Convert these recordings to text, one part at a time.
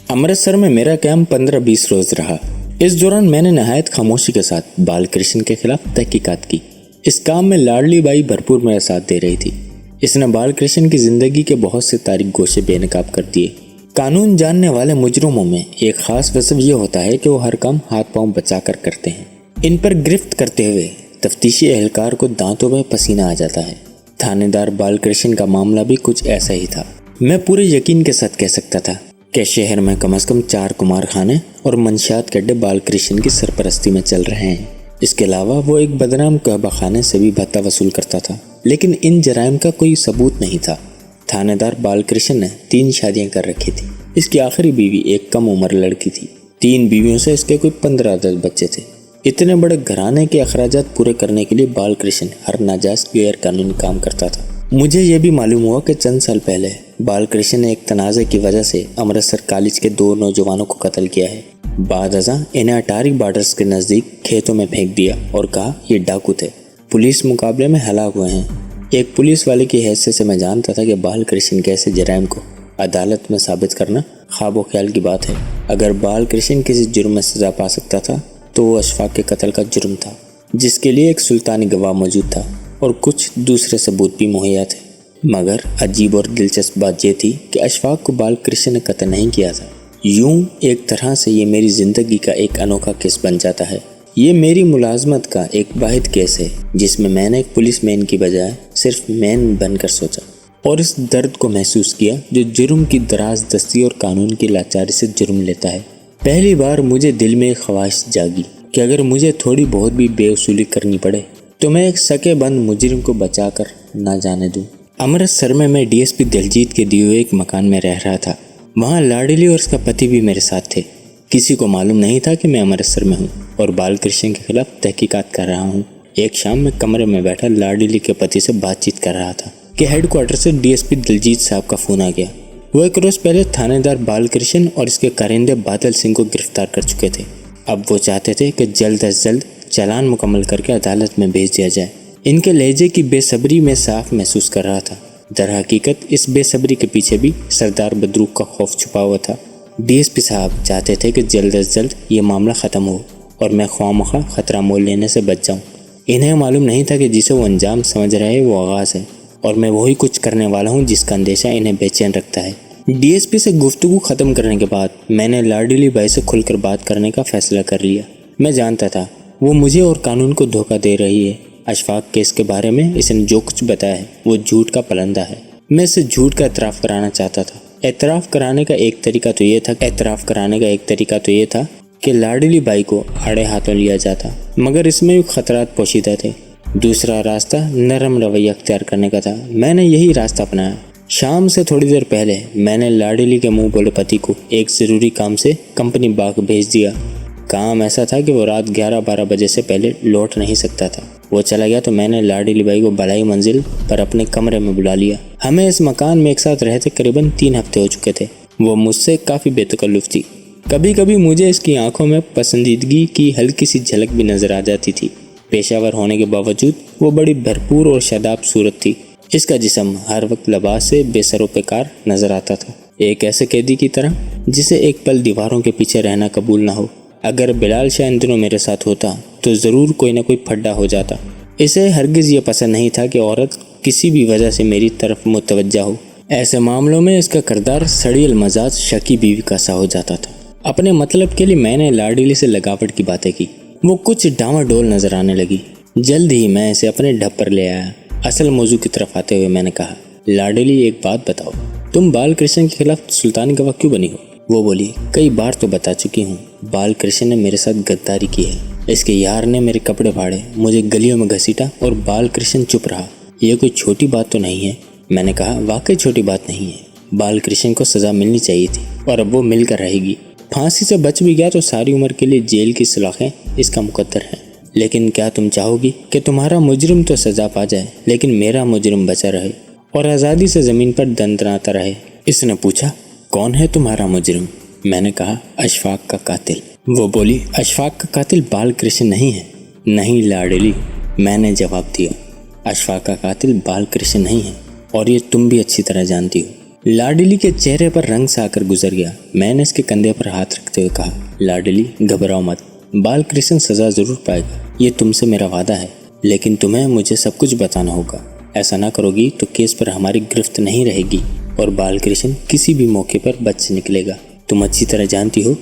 अमृतसर में मेरा कैंप 15-20 रोज रहा। इस दौरान मैंने नहायत खामोशी के साथ बालकृष्ण के खिलाफ तहकीकात की। इस काम में लाडली बाई भरपूर मेरा साथ दे रही थी। इसने बालकृष्ण की जिंदगी के बहुत से तारीख गोशे बेनकाब कर दिए। कानून जानने वाले मुजरिमों में एक खास वजह ये होता है कि वो हर काम हाथ पांव बचाकर करते हैं। इन पर गिरफ्त करते हुए तफ्तीशी एहलकार को दांतों में पसीना आ जाता है। थानेदार बालकृष्ण का मामला भी कुछ ऐसा ही था। मैं पूरे यकीन के साथ कह सकता था कि शहर में कम से कम 4 कुमारखाने और मंशियात के अड्डे बालकृष्ण की सरपरस्ती में चल रहे हैं। इसके अलावा वो एक बदनाम कहबाखाने से भी भत्ता वसूल करता था, लेकिन इन जराइम का कोई सबूत नहीं था। थानेदार बालकृष्ण ने 3 शादियां कर रखी थी। इसकी आखिरी बीवी एक कम उम्र लड़की थी। 3 बीवियों से इसके कोई 15-10 बच्चे थे। इतने बड़े घराने के अखराजात पूरे करने के लिए बालकृष्ण हर नाजायज गैर कानूनी काम करता था। मुझे यह भी मालूम हुआ कि चंद साल पहले बालकृष्ण ने एक तनाज़े की वजह से अमृतसर कॉलेज के 2 नौजवानों को कत्ल किया है। बाद अज़ां इन्हें अटारी बॉर्डर्स के नज़दीक खेतों में फेंक दिया और कहा ये डाकू थे। पुलिस मुकाबले में हलाक हुए हैं। एक पुलिस वाले की हैसियत से मैं जानता था कि बालकृष्ण के ऐसे जराइम को अदालत में साबित करना ख्वाबो ख्याल की बात है। अगर बालकृष्ण किसी जुर्म में सजा पा सकता था तो वो अशफाक के कत्ल का जुर्म था, जिसके लिए एक सुल्तानी गवाह मौजूद था और कुछ दूसरे सबूत भी मुहैया थे। मगर अजीब और दिलचस्प बात यह थी कि अशफाक को बालकृष्ण ने कत्ल नहीं किया था। यूं एक तरह से ये मेरी ज़िंदगी का एक अनोखा केस बन जाता है। ये मेरी मुलाजमत का एक वाहिद केस है जिसमें मैंने एक पुलिसमैन की बजाय सिर्फ मैन बनकर सोचा और इस दर्द को महसूस किया जो जुर्म की दराज दस्ती और कानून की लाचारी से जुर्म लेता है। पहली बार मुझे दिल में एक ख्वाहिश जागी कि अगर मुझे थोड़ी बहुत भी बेवसूली करनी पड़े तो मैं एक सके बंद मुजरिम को बचाकर ना जाने दूं। अमृतसर में मैं डीएसपी दिलजीत के दिए हुए एक मकान में रह रहा था। वहाँ लाडली और उसका पति भी मेरे साथ थे। किसी को मालूम नहीं था कि मैं अमृतसर में हूँ और बालकृष्ण के खिलाफ तहकीकात कर रहा हूँ। एक शाम में कमरे में बैठा लाडली के पति से बातचीत कर रहा था कि हेडक्वार्टर से डीएसपी दिलजीत साहब का फ़ोन आ गया। वो एक रोज़ पहले थानेदार बालकृष्ण और इसके कारिंदे बादल सिंह को गिरफ्तार कर चुके थे। अब वो चाहते थे कि जल्द अज जल्द चालान मुकम्मल करके अदालत में भेज दिया जाए। इनके लहजे की बेसब्री में साफ महसूस कर रहा था। दरहकीकत इस बेसब्री के पीछे भी सरदार बदरूक का खौफ छुपा हुआ था। डीएसपी साहब चाहते थे कि जल्द अज जल्द ये मामला ख़त्म हो और मैं ख्वामखा खतरा मोल लेने से बच जाऊँ। इन्हें मालूम नहीं था कि जिसे वो अंजाम समझ रहे हैं वो आगाज़ है और मैं वही कुछ करने वाला हूँ जिसका अंदेशा इन्हें बेचैन रखता है। डीएसपी से गुफ्तगू ख़त्म करने के बाद मैंने लाडली बाई से खुलकर बात करने का फ़ैसला कर लिया। मैं जानता था वो मुझे और कानून को धोखा दे रही है। अशफाक केस के बारे में इसने जो कुछ बताया है वो झूठ का पलंदा है। मैं इसे झूठ का एतराफ़ कराना चाहता था। एतराफ़ कराने का एक तरीका तो ये था कि लाडली बाई को आड़े हाथों लिया जाता, मगर इसमें भी खतरात पोशीदा थे। दूसरा रास्ता नरम रवैया अख्तियार करने का था। मैंने यही रास्ता अपनाया। शाम से थोड़ी देर पहले मैंने लाडली के मुंह बोले पति को एक ज़रूरी काम से कंपनी बाग भेज दिया। काम ऐसा था कि वो रात 11-12 बजे से पहले लौट नहीं सकता था। वो चला गया तो मैंने लाडली बाई को बलाई मंजिल पर अपने कमरे में बुला लिया। हमें इस मकान में एक साथ रहते करीबन 3 हफ्ते हो चुके थे। वो मुझसे काफ़ी बेतकल्लुफ़ थी। कभी कभी मुझे इसकी आंखों में पसंदीदगी की हल्की सी झलक भी नज़र आ जाती थी। पेशावर होने के बावजूद वो बड़ी भरपूर और शादाब सूरत थी। इसका जिस्म हर वक्त लिबास से बेसरो बेकार नजर आता था, एक ऐसे कैदी की तरह जिसे एक पल दीवारों के पीछे रहना कबूल ना हो। अगर बिलाल शाह इन दिनों मेरे साथ होता तो ज़रूर कोई ना कोई फड्डा हो जाता। इसे हरगिज़ ये पसंद नहीं था कि औरत किसी भी वजह से मेरी तरफ मुतवज्जा हो। ऐसे मामलों में इसका किरदार सड़ील मजाज शकी बीवी का सा हो जाता था। अपने मतलब के लिए मैंने लाडली से लगावट की बातें की। वो कुछ डामाडोल नजर आने लगी। जल्द ही मैं इसे अपने ढप पर ले आया। असल मौजू की तरफ आते हुए मैंने कहा, लाडली एक बात बताओ, तुम बालकृष्ण के खिलाफ सुल्तानी गवाह क्यों बनी हो? वो बोली, कई बार तो बता चुकी हूँ। बालकृष्ण ने मेरे साथ गद्दारी की है। इसके यार ने मेरे कपड़े फाड़े, मुझे गलियों में घसीटा और बालकृष्ण चुप रहा। ये कोई छोटी बात तो नहीं है। मैंने कहा, वाकई छोटी बात नहीं है। बालकृष्ण को सज़ा मिलनी चाहिए थी और अब वो मिलकर रहेगी। फांसी से बच भी गया तो सारी उम्र के लिए जेल की सलाखें इसका मुकद्दर है। लेकिन क्या तुम चाहोगी कि तुम्हारा मुजरिम तो सज़ा पा जाए लेकिन मेरा मुजरिम बचा रहे और आज़ादी से ज़मीन पर दंदनाता रहे? इसने पूछा, कौन है तुम्हारा मुजरिम? मैंने कहा, अशफाक का कातिल। वो बोली, अशफाक का कातिल बालकृष्ण नहीं है। नहीं लाडली, मैंने जवाब दिया, अशफाक का कातिल बालकृष्ण नहीं है और ये तुम भी अच्छी तरह जानती हो। लाडली के चेहरे पर रंग सा आकर गुजर गया। मैंने इसके कंधे पर हाथ रखते हुए कहा, लाडली घबराओ मत, बालकृष्ण सजा जरूर पाएगा, ये तुमसे मेरा वादा है। लेकिन तुम्हें मुझे सब कुछ बताना होगा। ऐसा ना करोगी तो केस पर हमारी गिरफ्त नहीं रहेगी और बालकृष्ण किसी भी मौके पर बच से निकलेगा। तुम अच्छी तरह जानती हो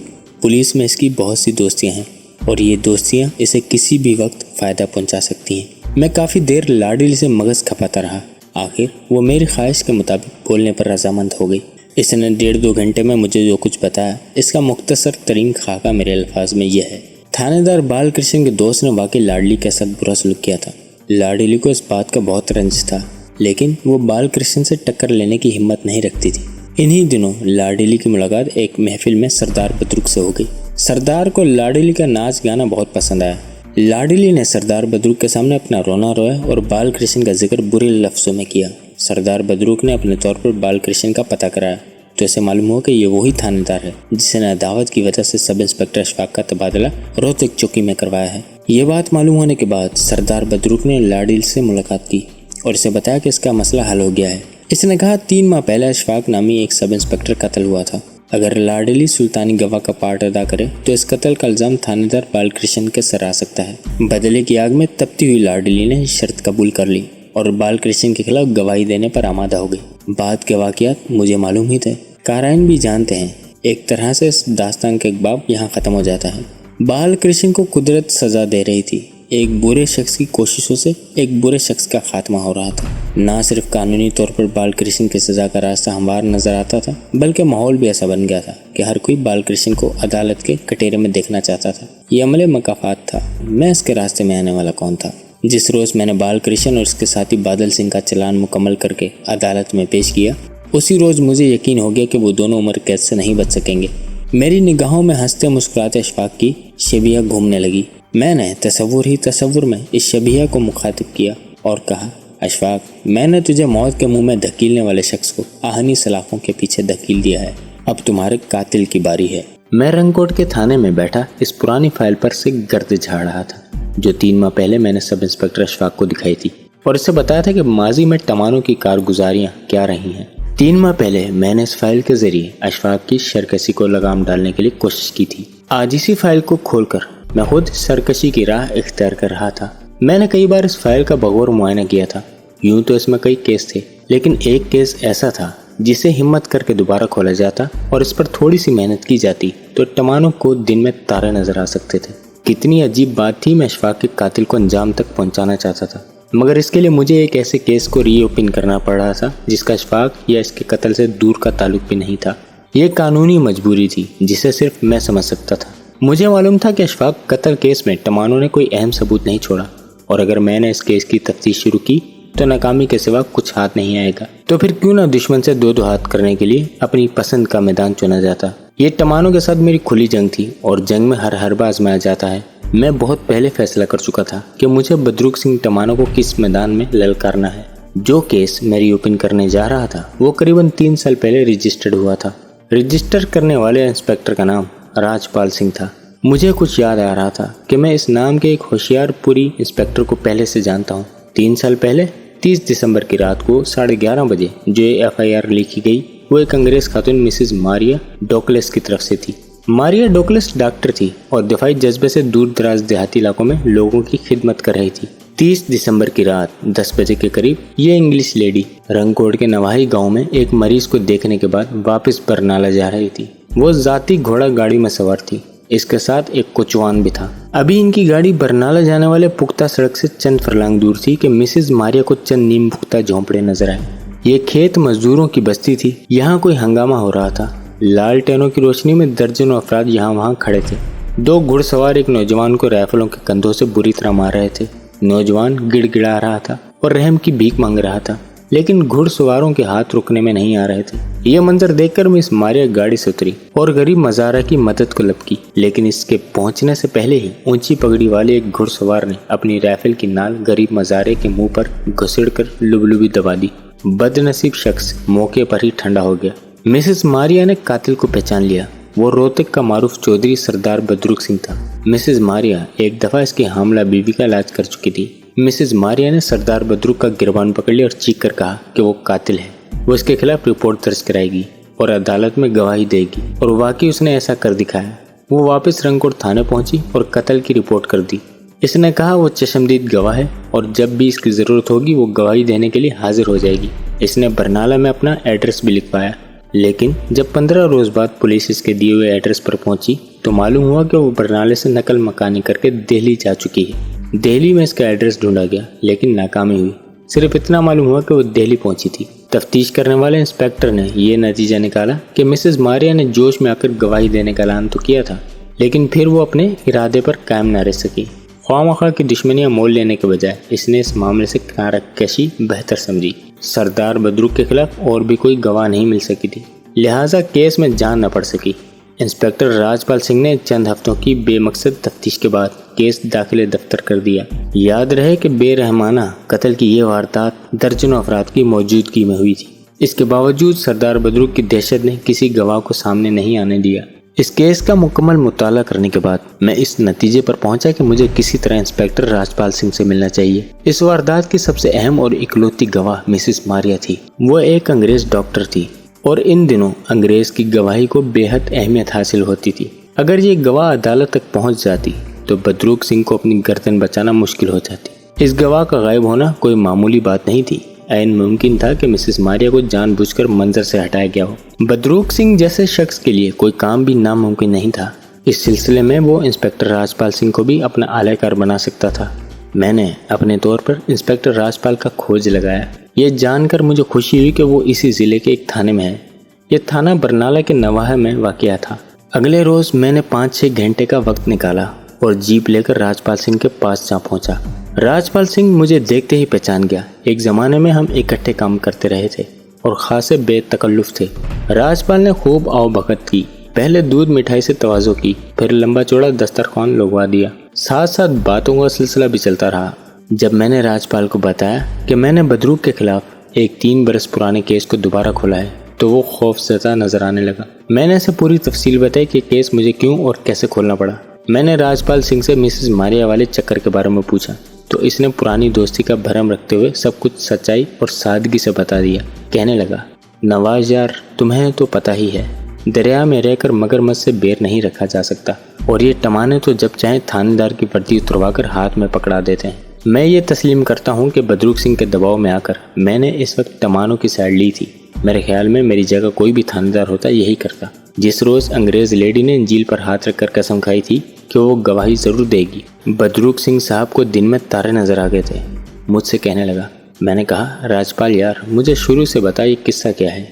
पुलिस में इसकी बहुत सी दोस्तियां हैं और ये दोस्तियां इसे किसी भी वक्त फ़ायदा पहुंचा सकती हैं। मैं काफ़ी देर लाडली से मगज़ खपाता रहा। आखिर वो मेरी ख्वाहिश के मुताबिक बोलने पर रजामंद हो गई। इसने 1.5-2 घंटे में मुझे जो कुछ बताया इसका मुख्तसर तरीन खाका मेरे अल्फाज में यह है। थानेदार बालकृष्ण के दोस्त ने वाकई लाडली के साथ बुरा सलूक किया था। लाडली को इस बात का बहुत रंज था, लेकिन वो बालकृष्ण से टक्कर लेने की हिम्मत नहीं रखती थी। इन्हीं दिनों लाडली की मुलाकात एक महफिल में सरदार बदरुक से हो गई। सरदार को लाडली का नाच गाना बहुत पसंद आया। लाडली ने सरदार बदरुक के सामने अपना रोना रोया और बालकृष्ण का जिक्र बुरे लफ्जों में किया। सरदार बदरुक ने अपने तौर पर बालकृष्ण का पता कराया तो इसे मालूम हुआ कि ये वही थानेदार है जिसने अदावत की वजह से सब इंस्पेक्टर अशफाक का तबादला रोहतक चौकी में करवाया है। ये बात मालूम होने के बाद सरदार बदरुक ने लाडली से मुलाकात की और इसे बताया कि इसका मसला हल हो गया है। इसने कहा 3 माह पहले अशफाक नामी एक सब इंस्पेक्टर कत्ल हुआ था। अगर लाडली सुल्तानी गवाह का पार्ट अदा करे तो इस कत्ल का इल्जाम थानेदार बालकृष्ण के सर आ सकता है। बदले की आग में तपती हुई लाडली ने शर्त कबूल कर ली और बालकृष्ण के खिलाफ गवाही देने पर आमादा हो गई। बात के वाकयात मुझे मालूम ही थे, काराइन भी जानते हैं। एक तरह से इस दास्तान का एक बाब यहाँ ख़त्म हो जाता है। बालकृष्ण को कुदरत सज़ा दे रही थी। एक बुरे शख्स की कोशिशों से एक बुरे शख्स का खात्मा हो रहा था। ना सिर्फ कानूनी तौर पर बालकृष्ण की सज़ा का रास्ता हमवार नजर आता था, बल्कि माहौल भी ऐसा बन गया था कि हर कोई बालकृष्ण को अदालत के कटेरे में देखना चाहता था। ये अमले मकाफात था। मैं इसके रास्ते में आने वाला कौन था? जिस रोज़ मैंने बालकृष्ण और उसके साथी बादल सिंह का चालान मुकम्मल करके अदालत में पेश किया, उसी रोज़ मुझे यकीन हो गया कि वो दोनों उम्र कैद से नहीं बच सकेंगे। मेरी निगाहों में हंसते मुस्कुराते अशफाक की शबिया घूमने लगी। मैंने तसव्वुर में इस शबिया को मुखातिब किया और कहा, अशफाक, मैंने तुझे मौत के मुंह में धकेलने वाले शख्स को आहनी सलाखों के पीछे धकेल दिया है। अब तुम्हारे कातिल की बारी है। मैं रंगकोट के थाने में बैठा इस पुरानी फाइल पर से गर्द झाड़ रहा था जो 3 माह पहले मैंने सब इंस्पेक्टर अशफाक को दिखाई थी और इससे बताया था कि माजी में टमानों की कारगुजारियाँ क्या रही हैं। 3 माह पहले मैंने इस फाइल के जरिए अशफाक की सरकशी को लगाम डालने के लिए कोशिश की थी। आज इसी फाइल को खोलकर मैं खुद सरकशी की राह इख्तियार कर रहा था। मैंने कई बार इस फाइल का बगौर मुआयना किया था। यूं तो इसमें कई केस थे, लेकिन एक केस ऐसा था जिसे हिम्मत करके दोबारा खोला जाता और इस पर थोड़ी सी मेहनत की जाती तो टमानों को दिन में तारे नजर आ सकते थे। कितनी अजीब बात थी, मैं अशफाक के कातिल को अंजाम तक पहुंचाना चाहता था, मगर इसके लिए मुझे एक ऐसे केस को रीओपन करना पड़ रहा था जिसका अशफाक या इसके कत्ल से दूर का ताल्लुक भी नहीं था। यह कानूनी मजबूरी थी जिसे सिर्फ मैं समझ सकता था। मुझे मालूम था कि अशफाक कत्ल केस में टमानों ने कोई अहम सबूत नहीं छोड़ा और अगर मैंने इस केस की तफ्तीश शुरू की तो नाकामी के सिवा कुछ हाथ नहीं आएगा। तो फिर क्यों ना दुश्मन से दो हाथ करने के लिए अपनी पसंद का मैदान चुना जाता। ये टमानों के साथ मेरी खुली जंग थी और जंग में हर हरबा आजमाया जाता है। मैं बहुत पहले फैसला कर चुका था कि मुझे बदरुक सिंह टमानों को किस मैदान में ललकारना है। जो केस मैं रीओपन करने जा रहा था वो करीबन 3 साल पहले रजिस्टर्ड हुआ था। रजिस्टर करने वाले इंस्पेक्टर का नाम राजपाल सिंह था। मुझे कुछ याद आ रहा था कि मैं इस नाम के एक होशियारपुरी इंस्पेक्टर को पहले से जानता हूँ। 3 साल पहले 30 दिसंबर की रात को 11:30 बजे जो FIR लिखी गई वो एक अंग्रेज खातून मिसेस मारिया डोकलेस की तरफ से थी। मारिया डोकलेस डॉक्टर थी और दिफाई जज्बे से दूर दराज देहाती इलाकों में लोगों की खिदमत कर रही थी। 30 दिसंबर की रात 10 बजे के करीब ये इंग्लिश लेडी रंगकोट के नवाही गांव में एक मरीज को देखने के बाद वापस बरनाला जा रही थी। वो जाती घोड़ा गाड़ी में सवार थी। इसके साथ एक कोचवान भी था। अभी इनकी गाड़ी बरनाला जाने वाले पुख्ता सड़क से चंद फरलांग दूर थी कि मिसेज मारिया को चंद नीम पुख्ता झोंपड़े नजर आए। ये खेत मजदूरों की बस्ती थी। यहाँ कोई हंगामा हो रहा था। लालटेनों की रोशनी में दर्जनों अफराद यहाँ वहाँ खड़े थे। 2 घुड़सवार एक नौजवान को राइफलों के कंधों से बुरी तरह मार रहे थे। नौजवान गिड़गिड़ा रहा था और रहम की भीख मांग रहा था, लेकिन घुड़सवारों के हाथ रुकने में नहीं आ रहे थे। यह मंजर देखकर मिस मारिया गाड़ी से उतरी और गरीब मजारा की मदद को लपकी, लेकिन इसके पहुंचने से पहले ही ऊंची पगड़ी वाले एक घुड़सवार ने अपनी राइफल की नाल गरीब मजारे के मुंह पर घुसेड़कर लुबलुबी दबा दी। बदनसीब शख्स मौके पर ही ठंडा हो गया। मिसेस मारिया ने कातिल को पहचान लिया। वो रोहतक का मारूफ चौधरी सरदार बदरुक सिंह था। मिसेस मारिया एक दफा इसकी हामला बीवी का इलाज कर चुकी थी। मिसेस मारिया ने सरदार बदरुक का गिरबान पकड़ लिया और चीख कर कहा कि वो कातिल है। वो इसके खिलाफ रिपोर्ट दर्ज कराएगी और अदालत में गवाही देगी और वाकई उसने ऐसा कर दिखाया। वो वापस रंगकोट थाने पहुंची और कत्ल की रिपोर्ट कर दी। इसने कहा वो चश्मदीद गवाह है और जब भी इसकी ज़रूरत होगी वो गवाही देने के लिए हाजिर हो जाएगी। इसने बरनाला में अपना एड्रेस भी लिखवाया, लेकिन जब 15 रोज़ बाद पुलिस इसके दिए हुए एड्रेस पर पहुंची तो मालूम हुआ कि वो बरनाले से नकल मकानी करके दिल्ली जा चुकी है। दिल्ली में इसका एड्रेस ढूंढा गया लेकिन नाकामी हुई। सिर्फ इतना मालूम हुआ कि वो दिल्ली पहुंची थी। तफ्तीश करने वाले इंस्पेक्टर ने ये नतीजा निकाला कि मिसेस मारिया ने जोश में आकर गवाही देने का ऐलान तो किया था, लेकिन फिर वो अपने इरादे पर कायम न रह सकी। ख्वामखा की दुश्मनियां मोल लेने के बजाय इसने इस मामले से किनारा कशी बेहतर समझी। सरदार बदरुक के खिलाफ और भी कोई गवाह नहीं मिल सकी थी, लिहाजा केस में जान न पड़ सकी। इंस्पेक्टर राजपाल सिंह ने चंद हफ्तों की बेमकसद तफ्तीश के बाद केस दाखिले दफ्तर कर दिया। याद रहे कि बेरहमाना कत्ल की ये वारदात दर्जनों अफराद की मौजूदगी में हुई थी। इसके बावजूद सरदार बदरुक की दहशत ने किसी गवाह को सामने नहीं आने दिया। इस केस का मुकम्मल मुताला करने के बाद मैं इस नतीजे पर पहुंचा कि मुझे किसी तरह इंस्पेक्टर राजपाल सिंह से मिलना चाहिए। इस वारदात की सबसे अहम और इकलौती गवाह मिसेस मारिया थी। वो एक अंग्रेज डॉक्टर थी और इन दिनों अंग्रेज की गवाही को बेहद अहमियत हासिल होती थी। अगर ये गवाह अदालत तक पहुंच जाती तो बदरुक सिंह को अपनी गर्दन बचाना मुश्किल हो जाती। इस गवाह का गायब होना कोई मामूली बात नहीं थी। ऐन मुमकिन था कि मिसेस मारिया को जानबूझकर मंजर से हटाया गया हो। बदरुक सिंह जैसे शख्स के लिए कोई काम भी नामुमकिन नहीं था। इस सिलसिले में वो इंस्पेक्टर राजपाल सिंह को भी अपना आलाकार बना सकता था। मैंने अपने तौर पर इंस्पेक्टर राजपाल का खोज लगाया। ये जानकर मुझे खुशी हुई कि वो इसी जिले के एक थाने में है। ये थाना बरनाला के नवाह में वाक़या था। अगले रोज मैंने 5-6 घंटे का वक्त निकाला और जीप लेकर राजपाल सिंह के पास जा पहुंचा। राजपाल सिंह मुझे देखते ही पहचान गया। एक ज़माने में हम इकट्ठे काम करते रहे थे और खासे बेतकल्लुफ़ थे। राजपाल ने खूब आवभगत की। पहले दूध मिठाई से तवाज़ो की, फिर लंबा चौड़ा दस्तरखान लगवा दिया। साथ साथ बातों का सिलसिला भी चलता रहा। जब मैंने राजपाल को बताया कि मैंने बदरुक के खिलाफ एक 3 बरस पुराने केस को दोबारा खोला है तो वो खौफज़दा नजर आने लगा। मैंने इसे पूरी तफसील बताई कि केस मुझे क्यों और कैसे खोलना पड़ा। मैंने राजपाल सिंह से मिसेस मारिया वाले चक्कर के बारे में पूछा तो इसने पुरानी दोस्ती का भरम रखते हुए सब कुछ सच्चाई और सादगी से बता दिया। कहने लगा, नवाज यार, तुम्हें तो पता ही है, दरिया में रहकर मगरमच्छ से बेर नहीं रखा जा सकता और ये टमाने तो जब चाहे थानेदार की वर्दी उतरवाकर हाथ में पकड़ा देते हैं। मैं ये तस्लीम करता हूँ कि बदरुक सिंह के दबाव में आकर मैंने इस वक्त टमानों की साइड ली थी। मेरे ख्याल में मेरी जगह कोई भी थानेदार होता यही करता। जिस रोज अंग्रेज लेडी ने इंजील पर हाथ रखकर कसम खाई थी कि वो गवाही जरूर देगी, बदरुक सिंह साहब को दिन में तारे नजर आ गए थे। मुझसे कहने लगा। मैंने कहा, राजपाल यार, मुझे शुरू से बता ये किस्सा क्या है।